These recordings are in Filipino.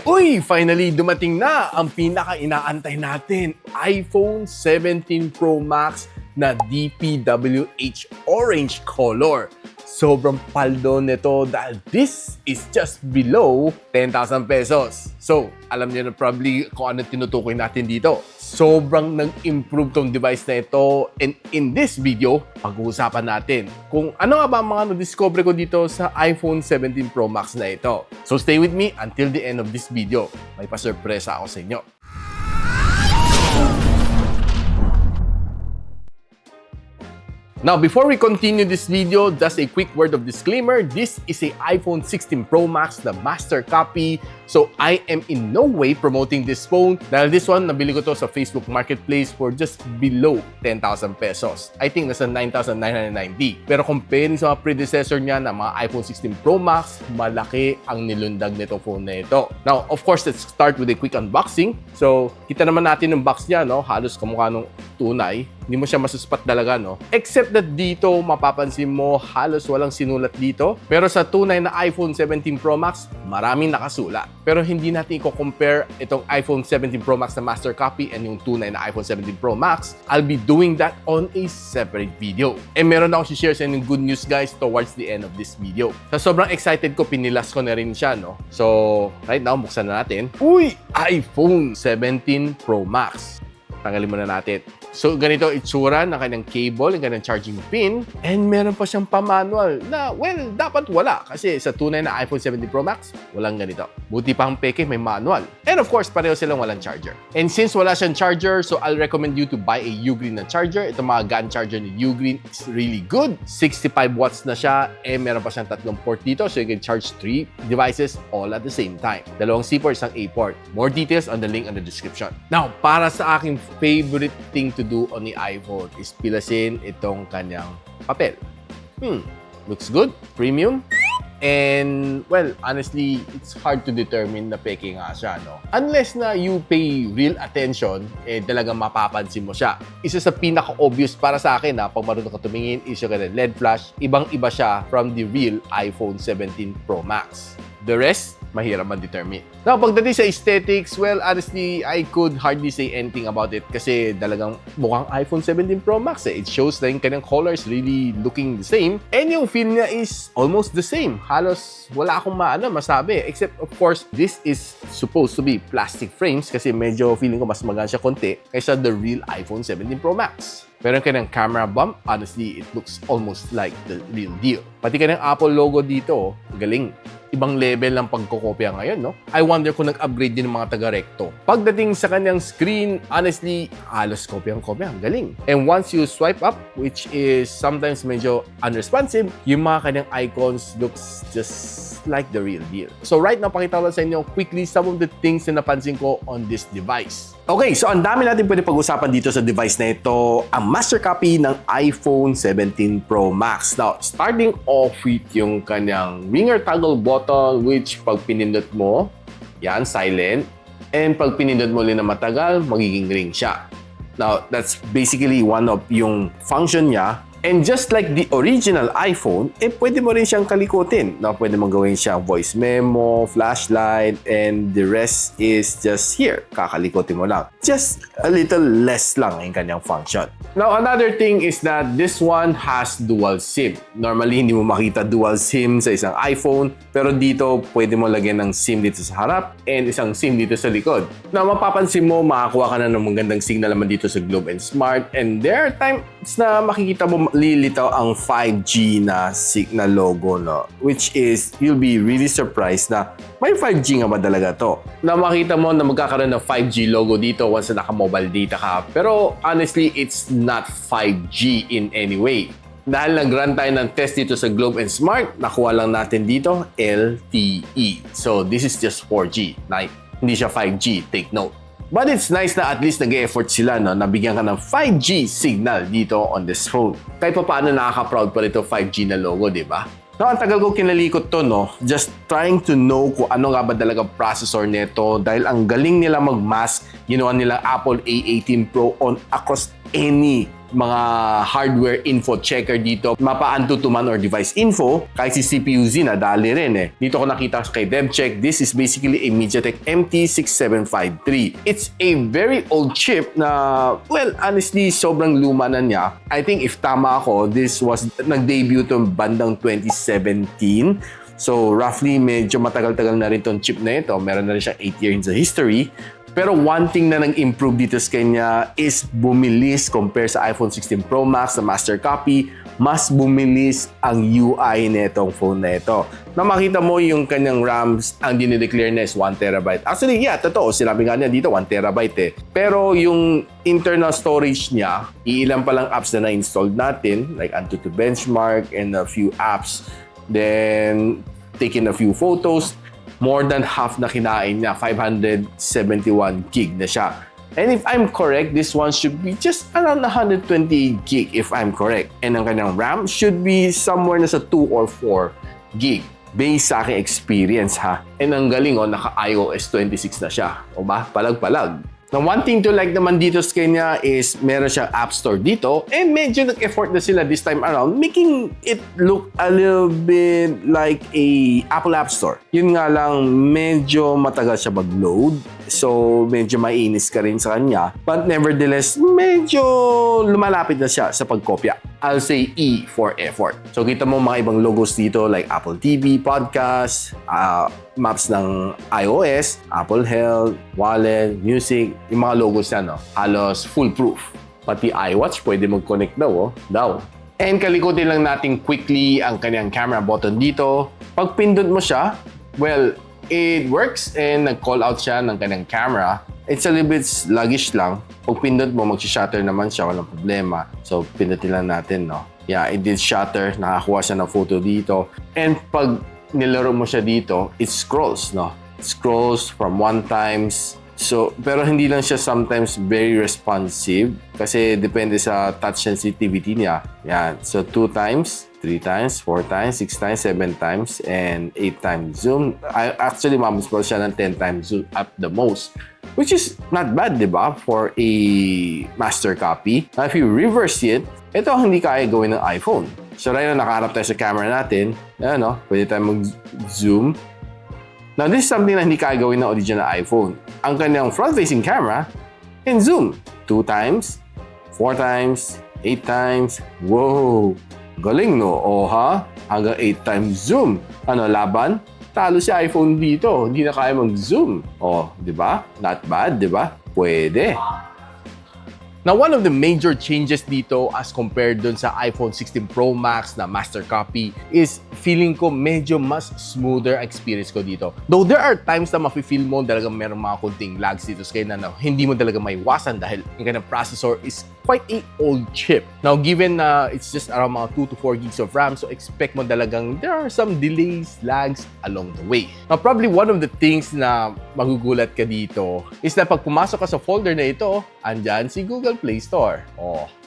Uy! Finally, dumating na ang pinaka-inaantay natin, iPhone 17 Pro Max na DPWH orange color. Sobrang paldo nito dahil this is just below 10,000 pesos. So, alam niyo na probably kung ano tinutukoy natin dito. Sobrang nag-improve tong device na ito, and in this video, pag-uusapan natin kung ano nga ba ang mga na-discover ko dito sa iPhone 17 Pro Max na ito. So stay with me until the end of this video. May pa-surpresa ako sa inyo. Now, before we continue this video, just a quick word of disclaimer. This is a iPhone 16 Pro Max na master copy. So, I am in no way promoting this phone. Dahil this one, nabili ko to sa Facebook Marketplace for just below 10,000 pesos. I think nasa 9,990. Pero comparing sa mga predecessor niya na mga iPhone 16 Pro Max, malaki ang nilundag nitong phone na ito. Now, of course, let's start with a quick unboxing. So, kita naman natin yung box niya, no? Halos kamukha nung tunay. Hindi mo siya masuspat talaga, no? Except that dito, mapapansin mo, halos walang sinulat dito. Pero sa tunay na iPhone 17 Pro Max, maraming nakasulat. Pero hindi natin i-compare itong iPhone 17 Pro Max na master copy and yung tunay na iPhone 17 Pro Max. I'll be doing that on a separate video. And meron akong share sa inyo good news, guys, towards the end of this video. So, sobrang excited ko, pinilas ko na rin siya, no? So, right now, buksan na natin. Uy! iPhone 17 Pro Max. Tanggalin muna natin. So, ganito itsura ng kanyang cable, ng kanyang charging pin, and meron pa siyang pa-manual na, well, dapat wala. Kasi sa tunay na iPhone 17 Pro Max, walang ganito. Buti pa ang peke, may manual. And of course, pareho silang walang charger. And since wala siyang charger, so I'll recommend you to buy a Ugreen na charger. Itong mga GAN charger ni Ugreen is really good. 65 watts na siya, and meron pa siyang tatlong port dito, so you can charge 3 devices all at the same time. Dalawang C-port, isang A-port. More details on the link on the description. Now, para sa aking favorite thing to do on the iPhone is pilasin itong kanyang papel. Looks good, premium, and well, honestly, it's hard to determine na peke nga siya, no? Unless na you pay real attention, talagang mapapansin mo siya. Isa sa pinaka-obvious para sa akin, pag marunong ka tumingin, is yung LED flash. Ibang-iba siya from the real iPhone 17 Pro Max. The rest, mahirap ma-determine. Now, pagdating sa aesthetics, well, honestly, I could hardly say anything about it kasi talagang mukhang iPhone 17 Pro Max eh. It shows na yung kanyang colors really looking the same. And yung feel niya is almost the same. Halos wala akong masabi. Except, of course, this is supposed to be plastic frames kasi medyo feeling ko mas maganda siya konti kaysa the real iPhone 17 Pro Max. Pero yung kanyang camera bump, honestly, it looks almost like the real deal. Pati kanyang Apple logo dito, galing. Ibang level ng pagkokopya ngayon, no? I wonder kung nag-upgrade din ng mga taga-recto. Pagdating sa kanyang screen, honestly, halos kopyang-kopya. Galing. And once you swipe up, which is sometimes medyo unresponsive, yung mga kanyang icons looks just like the real deal. So right now, pakita ko sa inyo quickly some of the things na napansin ko on this device. Okay, so ang dami natin pwede pag-usapan dito sa device na ito, ang master copy ng iPhone 17 Pro Max. Now, starting off with yung kanyang ringer toggle button, which pag pinindot mo, yan, silent. And pag pinindot mo ulit na matagal, magiging ring siya. Now, that's basically one of yung function niya. And just like the original iPhone, pwede mo rin siyang kalikutin. Now, pwede mong gawin siyang voice memo, flashlight, and the rest is just here. Kakalikutin mo lang. Just a little less lang yung kanyang function. Now, another thing is that this one has dual SIM. Normally, hindi mo makita dual SIM sa isang iPhone, pero dito, pwede mo lagyan ng SIM dito sa harap and isang SIM dito sa likod. Now, mapapansin mo, makakuha ka na ng magandang signal naman dito sa Globe and Smart, and there are times na makikita mo lilitaw ang 5G na signal logo, no? Which is, you'll be really surprised na may 5G nga ba talaga to? Na makita mo na magkakaroon ng 5G logo dito once na naka-mobile data ka. Pero honestly, it's not 5G in any way. Dahil nag-run tayo ng test dito sa Globe and Smart, nakuha lang natin dito LTE. So this is just 4G. Hindi siya 5G, take note. But it's nice na at least nag-e-effort sila, no? Nabigyan ka ng 5G signal dito on this phone. Kahit pa paano nakaka-proud pa rito 5G na logo, di ba? Now, ang tagal ko kinalikot to, no? Just trying to know kung ano nga ba talaga processor nito dahil ang galing nila mag-mask, ginawa nila Apple A18 Pro on across any mga hardware info checker dito, mapa Antutuman or device info, kahit si CPU-Z nadali rin eh. Dito ko nakita kay DevCheck, this is basically a MediaTek MT6753. It's a very old chip na, well, honestly, sobrang luma na niya. I think if tama ako, this was nag-debut to bandang 2017. So, roughly, medyo matagal-tagal na rin tong chip na ito. Meron na rin siya 8 years in history. Pero one thing na nang-improve dito sa kanya is bumilis compare sa iPhone 16 Pro Max na master copy. Mas bumilis ang UI nitong phone na ito. Na makita mo yung kanyang RAMs, ang dinideclare na is 1TB. Actually, yeah, totoo. Sinabi nga niya dito, 1TB eh. Pero yung internal storage niya, iilan pa lang apps na na-installed natin, like Antutu Benchmark and a few apps. Then, taking a few photos, more than half na kinain niya, 571 gig na siya. And if I'm correct, this one should be just around 120 gig if I'm correct. And ang kanyang RAM should be somewhere na sa 2 or 4 gig. Based sa aking experience ha. And ang galing naka-iOS 26 na siya. O ba? Palag-palag. Now, one thing to like naman dito sa kanya is meron siyang App Store dito and medyo nag-effort na sila this time around making it look a little bit like a Apple App Store. Yun nga lang, medyo matagal siya mag-load. So, medyo mainis ka rin sa kanya. But nevertheless, medyo lumalapit na siya sa pagkopya. I'll say E for effort. So, kita mo mga ibang logos dito like Apple TV, Podcast, maps ng iOS, Apple Health, Wallet, Music, yung mga logos yan, halos foolproof. Pati iWatch, pwede mag-connect daw. And kalikutin lang natin quickly ang kanyang camera button dito. Pag pindot mo siya, well, it works and nag-call out siya ng kanyang camera. It's a little bit sluggish lang. Pag pindot mo, mag-shutter naman siya, walang problema. So, pindutin lang natin, Yeah, it did shutter. Nakakuha siya ng photo dito. And pag nilaro mo siya dito, it scrolls, It scrolls from 1 times. So, pero hindi lang siya sometimes very responsive kasi depende sa touch sensitivity niya. Yan. So, 2 times, 3 times, 4 times, 6 times, 7 times, and 8 times zoom. Actually, mabos pa siya ng 10 times zoom at the most. Which is not bad, di ba? For a master copy. Now, if you reverse it, ito ang hindi kaya gawin ng iPhone. So, right now, nakaharap tayo sa camera natin. Ayan, pwede tayo mag-zoom. Now, this is something na hindi kaya gawin ng original iPhone. Ang kanyang front-facing camera can zoom 2 times, 4 times, 8 times. Wow! Galing, no? Hanggang 8 times zoom. Laban? Talo si iPhone dito. Hindi na kaya mag-zoom. Di ba? Not bad, di ba? Pwede. Now, one of the major changes dito as compared dun sa iPhone 16 Pro Max na master copy is feeling ko medyo mas smoother experience ko dito. Though there are times na mafe-feel mo talagang meron mga kunting lags dito sa kanya na hindi mo talaga maiwasan dahil yung kanyang processor is quite a old chip. Now, given na it's just around mga 2 to 4 gigs of RAM, so expect mo talagang there are some delays, lags along the way. Now, probably one of the things na magugulat ka dito is na pag pumasok ka sa folder na ito, andyan si Google Play Store.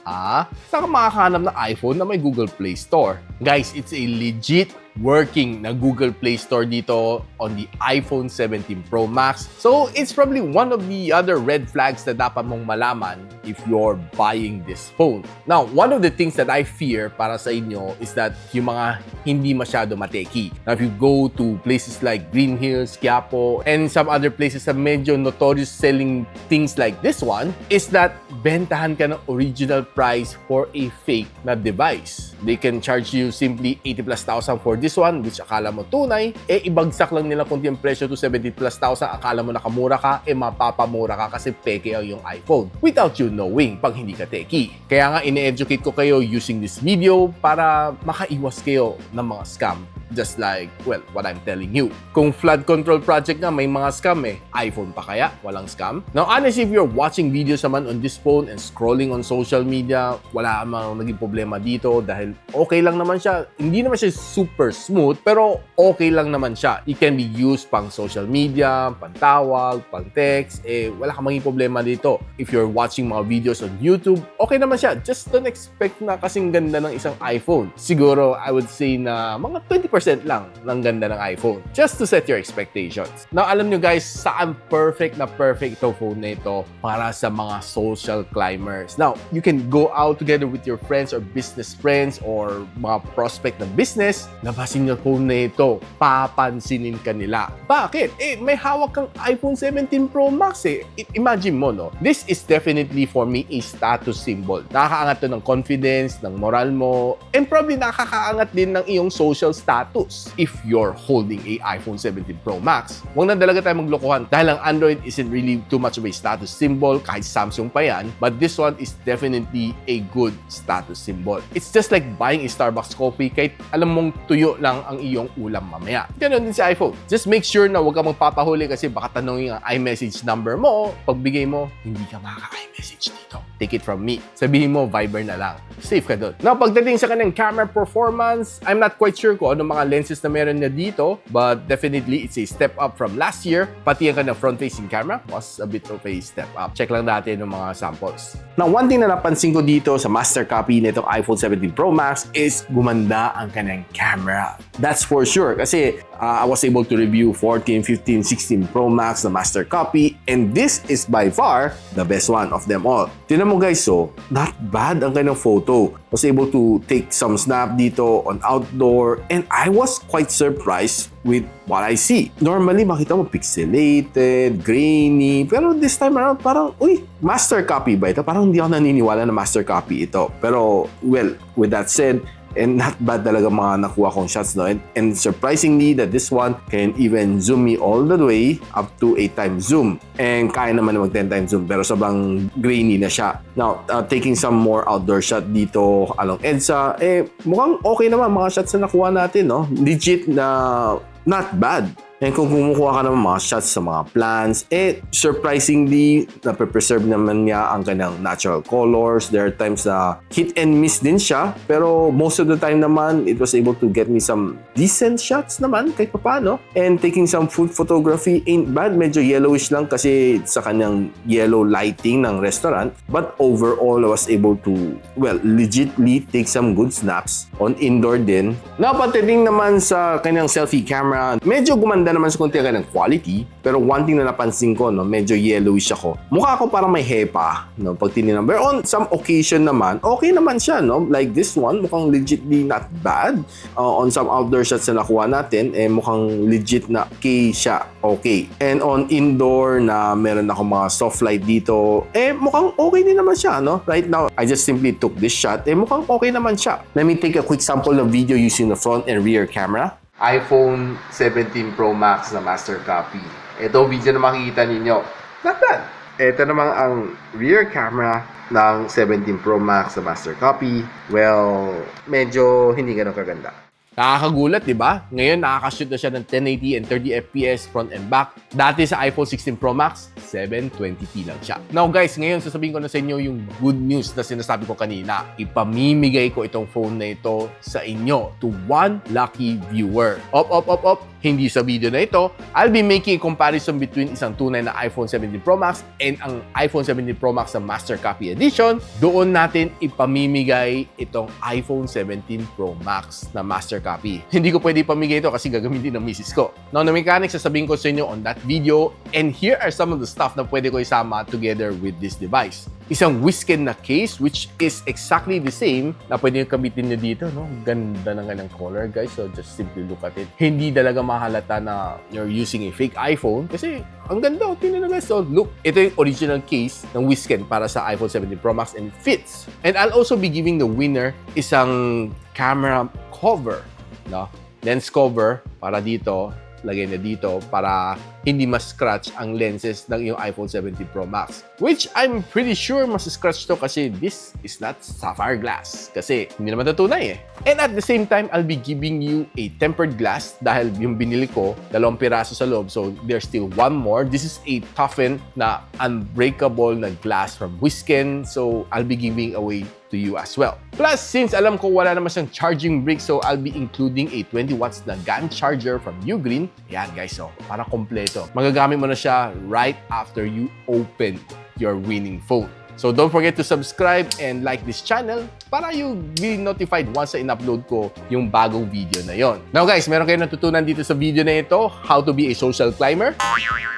Saan ka makakahanap ng iPhone na may Google Play Store? Guys, it's a legit working na Google Play Store dito on the iPhone 17 Pro Max. So, it's probably one of the other red flags na dapat mong malaman if you're buying this phone. Now, one of the things that I fear para sa inyo is that yung mga hindi masyado mateki. Now, if you go to places like Green Hills, Quiapo, and some other places na medyo notorious selling things like this one, is that bentahan ka ng original price for a fake na device. They can charge you simply 80,000+ for this one, which akala mo tunay, ibagsak lang nila kunti ang presyo to 70,000+, akala mo nakamura ka, mapapamura ka kasi peke ang yung iPhone. Without you knowing, pag hindi ka techie. Kaya nga, ine-educate ko kayo using this video para makaiwas kayo ng mga scam. Just like, well, what I'm telling you. Kung flood control project nga, may mga scam iPhone pa kaya? Walang scam? Now, honestly, if you're watching videos naman on this phone and scrolling on social media, wala namang naging problema dito dahil okay lang naman siya. Hindi naman siya super smooth, pero okay lang naman siya. It can be used pang social media, pang tawag, pang text, wala kang maging problema dito. If you're watching mga videos on YouTube, okay naman siya. Just don't expect na kasing ganda ng isang iPhone. Siguro, I would say na mga 20% 10% lang ng ganda ng iPhone. Just to set your expectations. Now, alam nyo guys, saan perfect ito phone na ito para sa mga social climbers. Now, you can go out together with your friends or business friends or mga prospect na business, labasin yung phone na ito, papansinin ka nila. Bakit? May hawak kang iPhone 17 Pro Max eh. Imagine mo, no? This is definitely for me a status symbol. Nakakaangat to ng confidence, ng moral mo, and probably nakakaangat din ng iyong social status. If you're holding a iPhone 17 Pro Max, huwag na talaga tayo maglokohan dahil ang Android isn't really too much of a status symbol, kahit Samsung pa yan, but this one is definitely a good status symbol. It's just like buying a Starbucks coffee kahit alam mong tuyo lang ang iyong ulam mamaya. Ganon din sa iPhone. Just make sure na huwag ka magpapahuli kasi baka tanongin ang iMessage number mo, pagbigay mo, hindi ka makaka-iMessage dito. Take it from me. Sabihin mo, Viber na lang. Safe ka doon. Now, pagdating sa kanyang camera performance, I'm not quite sure kung ano mga lenses na meron niya dito, but definitely it's a step up from last year. Pati ang kanyang front-facing camera was a bit of a step up. Check lang natin yung mga samples. Now, one thing na napansin ko dito sa master copy nitong iPhone 17 Pro Max is gumanda ang kanyang camera. That's for sure. Kasi I was able to review 14, 15, 16 Pro Max na master copy, and this is by far the best one of them all. Tignan mo guys, so not bad ang kanyang photo. Was able to take some snap dito on outdoor, and I was quite surprised with what I see. Normally, makita mo pixelated, grainy, pero this time around, parang, uy, master copy ba ito? Parang hindi ako naniniwala na master copy ito. Pero, well, with that said, and not bad talaga mga nakuha kong shots, no? And surprisingly that this one can even zoom me all the way up to 8 times zoom. And kaya naman na mag 10 times zoom, pero sobrang grainy na siya. Now, taking some more outdoor shot dito along EDSA, mukhang okay naman mga shots na nakuha natin, no? Legit na not bad. And kung kumukuha ka naman mga shots sa mga plants, surprisingly, nape-preserve naman niya ang kanyang natural colors. There are times na hit and miss din siya, pero most of the time naman, it was able to get me some decent shots naman, kahit paano. And taking some food photography ain't bad. Medyo yellowish lang kasi sa kanyang yellow lighting ng restaurant. But overall, I was able to, well, legitly take some good snaps on indoor din. Napatiting naman sa kanyang selfie camera, medyo gumanda naman sa konti ang quality, pero one thing na napansin ko, no, medyo yellowish ako. Mukha ko parang may hepa, no, pag tinignan. But on some occasion naman, okay naman siya, no? Like this one, mukhang legitly not bad. On some outdoor shots na nakuha natin, mukhang legit na okay siya, okay. And on indoor na meron ako mga soft light dito, mukhang okay din naman siya, no? Right now, I just simply took this shot, mukhang okay naman siya. Let me take a quick sample of video using the front and rear camera. iPhone 17 Pro Max na master copy. Ito video na makikita ninyo. Not bad. Ito naman ang rear camera ng 17 Pro Max na master copy. Well, medyo hindi ganun kaganda. Nakakagulat, di ba? Ngayon, nakakashoot na siya ng 1080 and 30 FPS front and back. Dati sa iPhone 16 Pro Max, 720p lang siya. Now guys, ngayon sasabihin ko na sa inyo yung good news na sinasabi ko kanina. Ipamimigay ko itong phone na ito sa inyo to one lucky viewer. Op. Hindi sa video na ito, I'll be making a comparison between isang tunay na iPhone 17 Pro Max and ang iPhone 17 Pro Max sa Master Copy Edition. Doon natin ipamimigay itong iPhone 17 Pro Max na Master Copy. Hindi ko pwede ipamigay ito kasi gagamitin ng misis ko. Now, na mechanics, sasabihin ko sa inyo on that video, and here are some of the stuff na pwede ko isama together with this device. Isang Wisken na case, which is exactly the same na pwede yung kamitin nyo dito, no? Ganda ng kanyang color, guys. So, just simply look at it. Hindi talaga mahalata na you're using a fake iPhone kasi ang ganda. Tingnan na guys. So, look. Ito yung original case ng Wisken para sa iPhone 17 Pro Max and it fits. And I'll also be giving the winner isang camera cover, no? Lens cover para dito. Lagay na dito para hindi mas-scratch ang lenses ng iyong iPhone 17 Pro Max. Which I'm pretty sure mas-scratch to kasi this is not sapphire glass. Kasi hindi naman ito tunay eh. And at the same time, I'll be giving you a tempered glass dahil yung binili ko, 2 piraso sa loob. So there's still one more. This is a toughened na unbreakable na glass from Wisken. So I'll be giving away to you as well. Plus, since alam ko wala naman siyang charging brick, so I'll be including a 20 watts na GAN charger from Ugreen. Yan guys, so para kompleto. Magagamit mo na siya right after you open your winning phone. So don't forget to subscribe and like this channel para you be notified once na in-upload ko yung bagong video na yon. Now guys, meron kayo natutunan dito sa video na ito, how to be a social climber.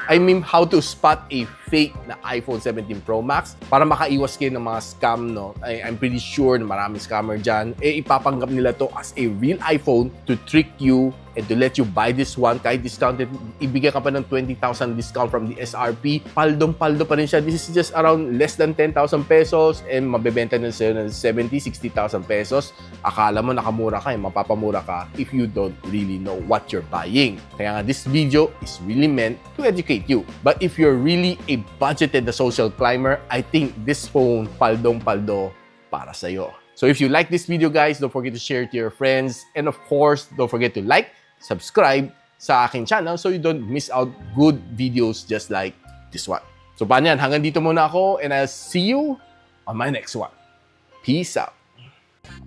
I mean, how to spot a fake na iPhone 17 Pro Max para makaiwas kayo ng mga scam, no? I'm pretty sure na maraming scammer dyan. Ipapanggap nila to as a real iPhone to trick you and to let you buy this one kahit discounted. Ibigay ka pa ng 20,000 discount from the SRP. Paldong-paldo pa rin siya. This is just around less than 10,000 pesos and mabebenta na sa'yo ng 70,000, 60,000 pesos. Akala mo nakamura ka, mapapamura ka if you don't really know what you're buying. Kaya nga, this video is really meant to educate you. But if you're really a budgeted na social climber, I think this phone, paldong-paldo para sa'yo. So if you like this video, guys, don't forget to share it to your friends. And of course, don't forget to like, subscribe sa aking channel so you don't miss out good videos just like this one. So paano yan? Hanggang dito muna ako and I'll see you on my next one. Peace out.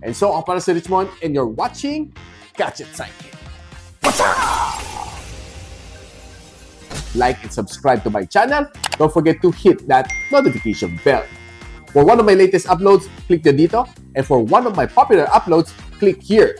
And so, ako para si Richmond and you're watching Gadget Sidekick. What's up? Like and subscribe to my channel. Don't forget to hit that notification bell. For one of my latest uploads, click the dito. And for one of my popular uploads, click here.